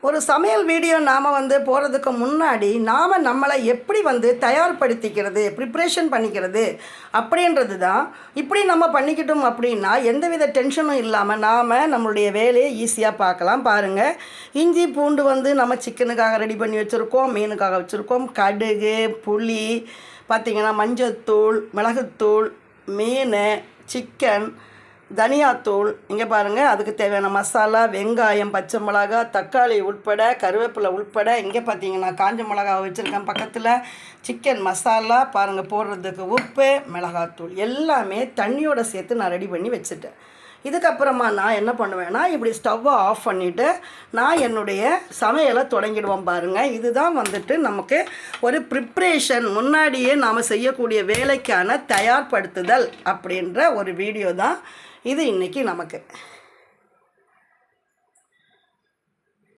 ஒரு சமையல் வீடியோ நாம் போகிறதுக்கு முன்னாடி நாம் நம்மளை எப்படி தயார்படுத்திக்கிறது, ப்ரிப்ரேஷன் பண்ணிக்கிறது அப்படின்றது தான். இப்படி நம்ம பண்ணிக்கிட்டோம் அப்படின்னா எந்தவித டென்ஷனும் இல்லாமல் நாம் நம்மளுடைய வேலையை ஈஸியாக பார்க்கலாம். பாருங்கள், இஞ்சி பூண்டு நம்ம சிக்கனுக்காக ரெடி பண்ணி வச்சுருக்கோம், மீனுக்காக வச்சுருக்கோம். கடுகு, புளி, பார்த்திங்கன்னா மஞ்சத்தூள், மிளகுத்தூள், மீன், சிக்கன், தனியாத்தூள், இங்கே பாருங்கள் அதுக்கு தேவையான மசாலா, வெங்காயம், பச்சை மிளகா, தக்காளி உட்பட, கருவேப்பிலை உட்பட. இங்கே பார்த்தீங்கன்னா காஞ்ச மிளகா வச்சுருக்கேன் பக்கத்தில். சிக்கன் மசாலா பாருங்கள், போடுறதுக்கு உப்பு, மிளகாத்தூள் எல்லாமே தண்ணியோடு சேர்த்து நான் ரெடி பண்ணி வச்சுட்டேன். இதுக்கப்புறமா நான் என்ன பண்ணுவேன்னா, இப்படி ஸ்டவ்வை ஆஃப் பண்ணிவிட்டு நான் என்னுடைய சமையலை தொடங்கிடுவோம். பாருங்கள், இதுதான் நமக்கு ஒரு ப்ரிப்ரேஷன், முன்னாடியே நாம் செய்யக்கூடிய வேலைக்கான தயார்படுத்துதல் அப்படின்ற ஒரு வீடியோ தான் இது இன்றைக்கி நமக்கு.